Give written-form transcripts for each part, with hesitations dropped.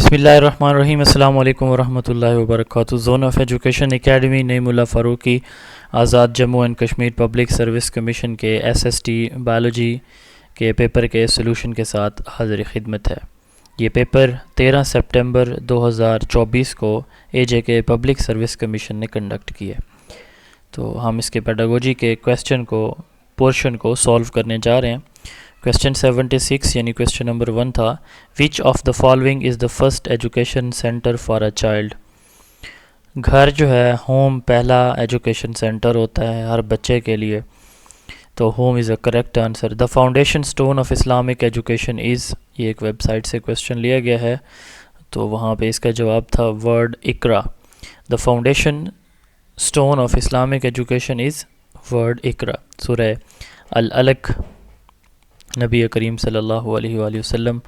بسم اللہ الرحمن الرحیم. السلام علیکم ورحمۃ اللہ وبرکاتہ. Zone of education academy Naeemullah Farooqi Azad Jammu and Kashmir public service commission کے SST بایولوجی کے پیپر کے سلوشن کے ساتھ حاضر خدمت ہے. یہ پیپر 13 سپٹمبر 2024 کو AJK پبلک سروس کمیشن نے کنڈکٹ کیا. تو ہم اس کے پیڈاگوجی کے پورشن کو سولو کرنے جا رہے ہیں. کویسچن 76 یعنی کویسچن نمبر 1 تھا, وچ of the following is the first education centre for a child. گھر جو ہے ہوم پہلا ایجوکیشن سینٹر ہوتا ہے ہر بچے کے لیے, تو home is a correct answer. The foundation stone of Islamic education از, یہ ایک ویب سائٹ سے کویسچن لیا گیا ہے, تو وہاں پہ اس کا جواب تھا word Iqra. The foundation stone of Islamic education is word Iqra. سورہ العلق نبی کریم صلی اللہ علیہ وآلہ وسلم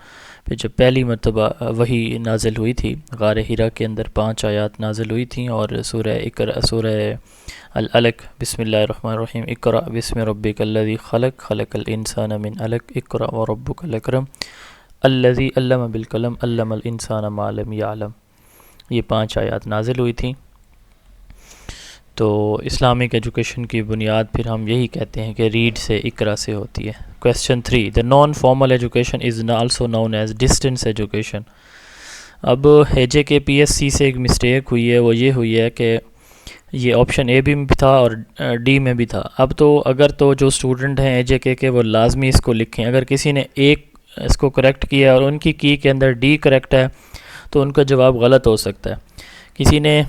پہ جب پہلی مرتبہ وحی نازل ہوئی تھی, غار حرا کے اندر 5 آیات نازل ہوئی تھیں, اور سورہ العلق بسم اللہ الرحمن الرحیم اقرأ بسم ربک الذی خلق خلق الانسان من علق اقرأ وربک الاکرم الذی علم بالقلم علم الانسان ما لم یعلم, یہ 5 آیات نازل ہوئی تھیں. تو اسلامک ایجوکیشن کی بنیاد پھر ہم یہی کہتے ہیں کہ ریڈ سے اقرا سے ہوتی ہے. Question 3, the non formal education is also known as distance education. اب AJK PSC سے ایک مسٹیک ہوئی ہے, وہ یہ ہوئی ہے کہ یہ آپشن A بھی تھا اور D میں بھی تھا. اب تو اگر تو جو اسٹوڈنٹ ہیں AJK کے وہ لازمی اس کو لکھیں. اگر کسی نے ایک اس کو کریکٹ کیا اور ان کی کی کے اندر D کریکٹ ہے تو ان کا جواب غلط ہو سکتا ہے. کسی نے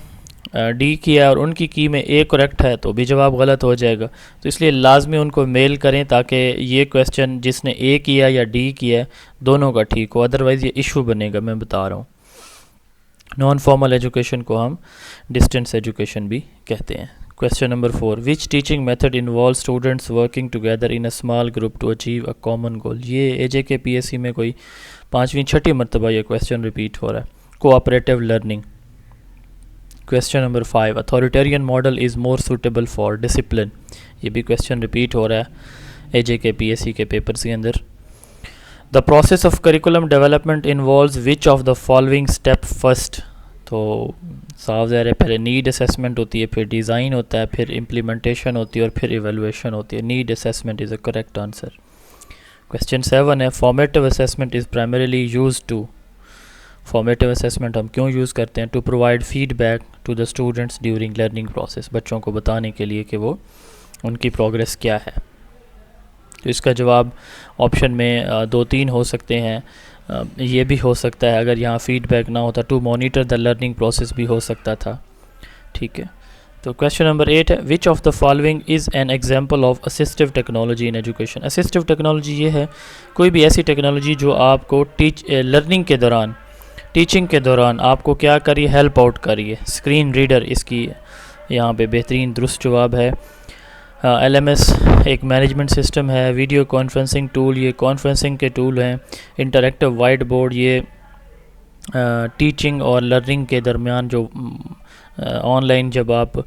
D کیا اور ان کی کی میں A کریکٹ ہے تو بھی جواب غلط ہو جائے گا. تو اس لیے لازمی ان کو میل کریں تاکہ یہ کویسچن جس نے A کیا یا D کیا دونوں کا ٹھیک ہو, ادروائز یہ ایشو بنے گا. میں بتا رہا ہوں, نان فارمل ایجوکیشن کو ہم ڈسٹینس ایجوکیشن بھی کہتے ہیں. کویسچن نمبر 4, which teaching method involve students working together in a small group to achieve a common goal. یہ AJK PSC میں کوئی 5ویں 6ٹھی مرتبہ یہ کویسچن ریپیٹ ہو رہا ہے. Cooperative learning. Question number 5, authoritarian model is more suitable for discipline. یہ بھی question repeat ہو رہا ہے AJK PSC کے پیپرز کے اندر. The process of curriculum development involves which of the following step first. تو صاف ظاہر ہے پہلے نیڈ اسیسمنٹ ہوتی ہے, پھر ڈیزائن ہوتا ہے, پھر امپلیمنٹیشن ہوتی ہے, اور پھر ایویلویشن ہوتی ہے. Need assessment is a correct answer. Question 7 ہے, formative assessment is primarily used to. Formative assessment ہم کیوں یوز کرتے ہیں؟ To provide feedback to the students during learning process. بچوں کو بتانے کے لیے کہ وہ ان کی پروگریس کیا ہے. تو اس کا جواب آپشن میں 2-3 ہو سکتے ہیں. یہ بھی ہو سکتا ہے اگر یہاں فیڈ بیک نہ ہوتا to monitor the learning process بھی ہو سکتا تھا. ٹھیک ہے. تو کویسچن نمبر 8 ہے, which of the following is an example of assistive technology in education. Assistive technology یہ ہے کوئی بھی ایسی ٹیکنالوجی جو آپ کو لرننگ کے دوران, ٹیچنگ کے دوران آپ کو کیا کریے, ہیلپ آؤٹ کریے. اسکرین ریڈر اس کی یہاں پہ بہترین درست جواب ہے. LMS ایک مینجمنٹ سسٹم ہے. ویڈیو کانفرنسنگ ٹول, یہ کانفرنسنگ کے ٹول ہیں. انٹریکٹیو وائٹ بورڈ, یہ ٹیچنگ اور لرننگ کے درمیان جو آن لائن جب آپ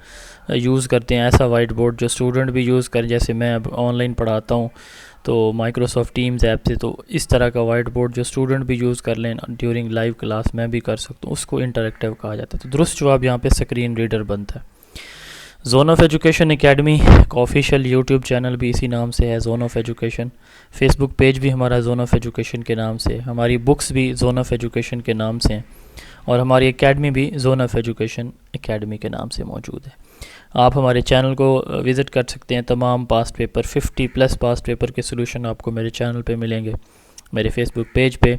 یوز کرتے ہیں ایسا وائٹ بورڈ جو اسٹوڈنٹ بھی یوز کریں, جیسے میں اب آن لائن پڑھاتا ہوں تو مائکروسافٹ ٹیمز ایپ سے, تو اس طرح کا وائٹ بورڈ جو اسٹوڈنٹ بھی یوز کر لیں ڈیورنگ لائیو کلاس میں بھی کر سکتا ہوں, اس کو انٹریکٹیو کہا جاتا ہے. تو درست جواب یہاں پہ اسکرین ریڈر بنتا ہے. زون آف ایجوکیشن اکیڈمی کا آفیشیل یوٹیوب چینل بھی اسی نام سے ہے, zone of education. Facebook page بھی ہمارا زون آف ایجوکیشن کے نام سے. ہماری بکس بھی زون آف ایجوکیشن کے نام سے ہیں, اور ہماری اکیڈمی بھی زون آف ایجوکیشن اکیڈمی کے نام سے موجود ہے. آپ ہمارے چینل کو وزٹ کر سکتے ہیں. تمام پاسٹ پیپر 50+ پاسٹ پیپر کے سلوشن آپ کو میرے چینل پہ ملیں گے. میرے فیس بک پیج پہ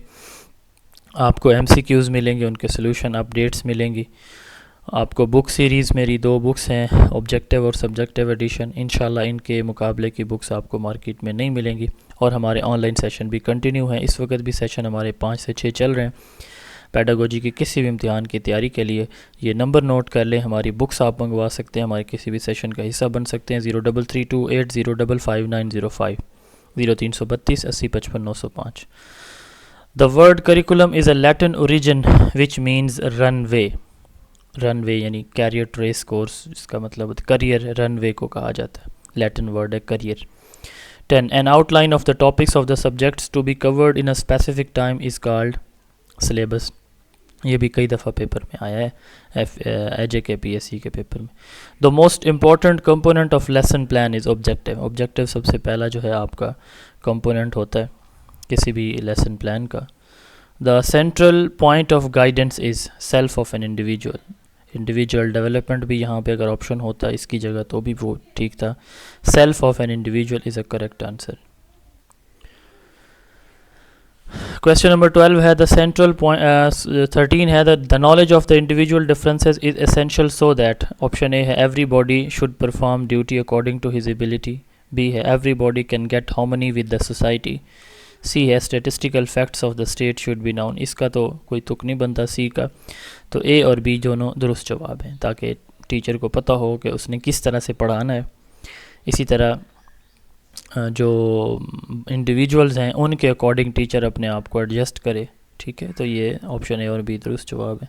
آپ کو MCQs ملیں گے, ان کے سلوشن اپڈیٹس ملیں گی. آپ کو بک سیریز میری 2 بکس ہیں, آبجیکٹیو اور سبجیکٹیو ایڈیشن. انشاءاللہ ان کے مقابلے کی بکس آپ کو مارکیٹ میں نہیں ملیں گی. اور ہمارے آن لائن سیشن بھی کنٹینیو ہیں. اس وقت بھی سیشن ہمارے 5 سے 6 چل رہے ہیں. پیڈاگوجی کی کسی بھی امتحان کی تیاری کے لیے یہ نمبر نوٹ کر لیں. ہماری بکس آپ منگوا سکتے ہیں, ہمارے کسی بھی سیشن کا حصہ بن سکتے ہیں. 033280555905 0332 8055 the word curriculum is a Latin origin which means run way. Run way یعنی کیریئر ٹریس کورس, جس کا مطلب کریئر رن وے کو کہا جاتا ہے. لیٹن ورڈ ہے career. 10 an outline of the topics of the subjects to be covered in a specific time is called syllabus. یہ بھی کئی دفعہ پیپر میں آیا ہے AJK-PSC کے پیپر میں. The most important component of lesson plan is objective. Objective سب سے پہلا جو ہے آپ کا کمپوننٹ ہوتا ہے کسی بھی لیسن پلان کا. The central point of guidance is self of an individual. Individual development بھی یہاں پہ اگر آپشن ہوتا ہے اس کی جگہ تو بھی وہ ٹھیک تھا. Self of an individual is a correct answer. Question number 12 ہے the central point 13 ہے that the knowledge of the individual differences is essential so that option A ہے everybody should perform duty according to his ability. B ہے everybody can get harmony with the society. C ہے statistical facts of the state should be known. اس کا تو کوئی تک نہیں بنتا C کا, تو A اور B دونوں درست جواب ہیں تاکہ ٹیچر کو پتہ ہو کہ اس نے کس طرح سے پڑھانا ہے. اسی طرح جو انڈیویجولز ہیں ان کے اکارڈنگ ٹیچر اپنے آپ کو ایڈجسٹ کرے. ٹھیک ہے, تو یہ آپشن اے اور بی درست جواب ہے.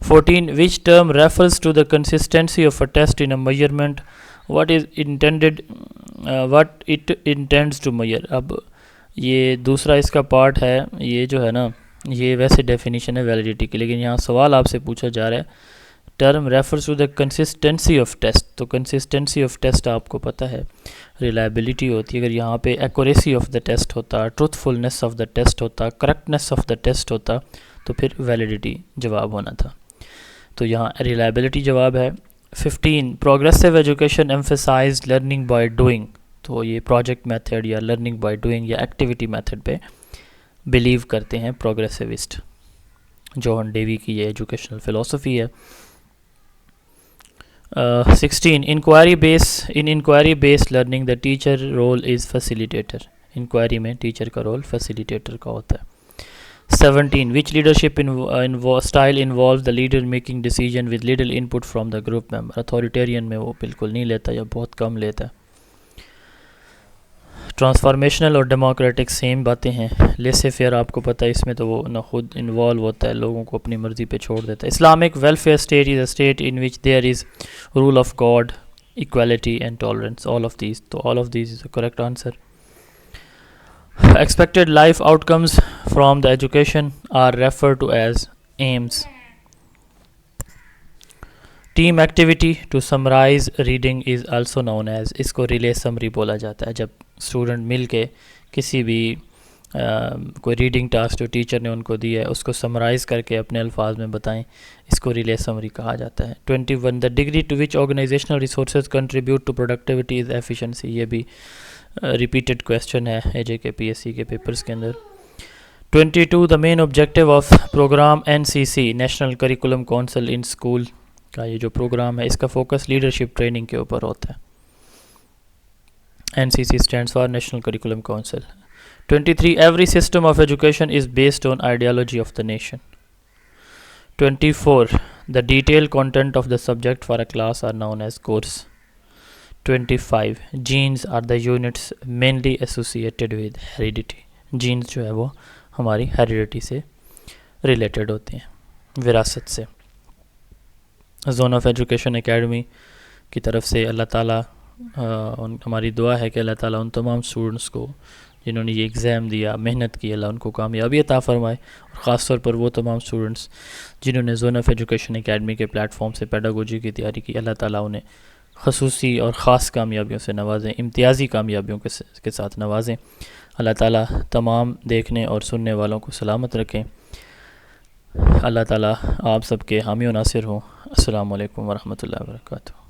14 which term refers to the consistency of a test in a measurement what is intended what it intends to measure. اب یہ دوسرا اس کا پارٹ ہے, یہ جو ہے نا یہ ویسے ڈیفینیشن ہے ویلیڈیٹی کی, لیکن یہاں سوال آپ سے پوچھا جا رہا ہے term refers to the consistency of test. تو کنسسٹنسی آف ٹیسٹ آپ کو پتہ ہے ریلائبلٹی ہوتی ہے. اگر یہاں پہ ایکوریسی آف دا ٹیسٹ ہوتا, ٹروتھ فلنس آف دا ٹیسٹ ہوتا, کریکٹنس آف دا ٹیسٹ ہوتا تو پھر ویلیڈیٹی جواب ہونا تھا. تو یہاں ریلائبلٹی جواب ہے. 15 progressive education emphasised learning by doing. تو یہ پروجیکٹ میتھڈ یا لرننگ بائی ڈوئنگ یا ایکٹیویٹی میتھڈ پہ بلیو کرتے ہیں پروگریسوسٹ. جوہن ڈیوی کی یہ ایجوکیشنل فلسفی ہے. 16 inquiry based learning the teacher role is facilitator. Inquiry میں ٹیچر کا رول فیسیلیٹیٹر کا ہوتا ہے. 17 which leadership style involves the leader making decision with little input from the group member. Authoritarian میں وہ بالکل نہیں لیتا یا بہت کم لیتا ہے. ٹرانسفارمیشنل اور ڈیموکریٹک سیم باتیں ہیں. لیسے فیئر آپ کو پتہ ہے اس میں تو وہ نہ خود انوالو ہوتا ہے, لوگوں کو اپنی مرضی پہ چھوڑ دیتا ہے. Islamic welfare state is a state in which there is rule of God, equality and tolerance. All of these is the correct answer. Expected life outcomes from the education are referred to as aims. Team activity to summarize reading is also known as, اس کو relay summary بولا جاتا ہے. جب student مل کے کسی بھی کوئی ریڈنگ ٹاسک جو ٹیچر نے ان کو دیا ہے اس کو سمرائز کر کے اپنے الفاظ میں بتائیں, اس کو ریلے سمری کہا جاتا ہے. 21 the degree to which organizational resources contribute to productivity is efficiency. یہ بھی ریپیٹڈ کویسچن ہے AJK-PSC کے پیپرز کے اندر. 22 the main objective of program NCC national curriculum council in school کا یہ جو پروگرام ہے اس کا فوکس لیڈرشپ ٹریننگ کے اوپر ہوتا ہے. NCC stands for National Curriculum Council. 23 every system of education is based on ideology of the nation. 24 the detailed content of the subject for a class are known as course. 25 genes are the units mainly associated with heredity. genes جو ہے وہ ہماری heredity سے related ہوتے ہیں, وراثت سے. Zone of education academy کی طرف سے اللہ تعالیٰ ہماری دعا ہے کہ اللہ تعالیٰ ان تمام اسٹوڈنٹس کو جنہوں نے یہ ایگزام دیا, محنت کی, اللہ ان کو کامیابی عطا فرمائے. اور خاص طور پر وہ تمام اسٹوڈنٹس جنہوں نے زون آف ایجوکیشن اکیڈمی کے پلیٹ فارم سے پیڈاگوجی کی تیاری کی, اللہ تعالیٰ انہیں خصوصی اور خاص کامیابیوں سے نوازیں, امتیازی کامیابیوں کے ساتھ نوازیں. اللہ تعالیٰ تمام دیکھنے اور سننے والوں کو سلامت رکھیں. اللہ تعالیٰ آپ سب کے حامی و ناصر ہوں. السلام علیکم ورحمۃ اللہ وبرکاتہ.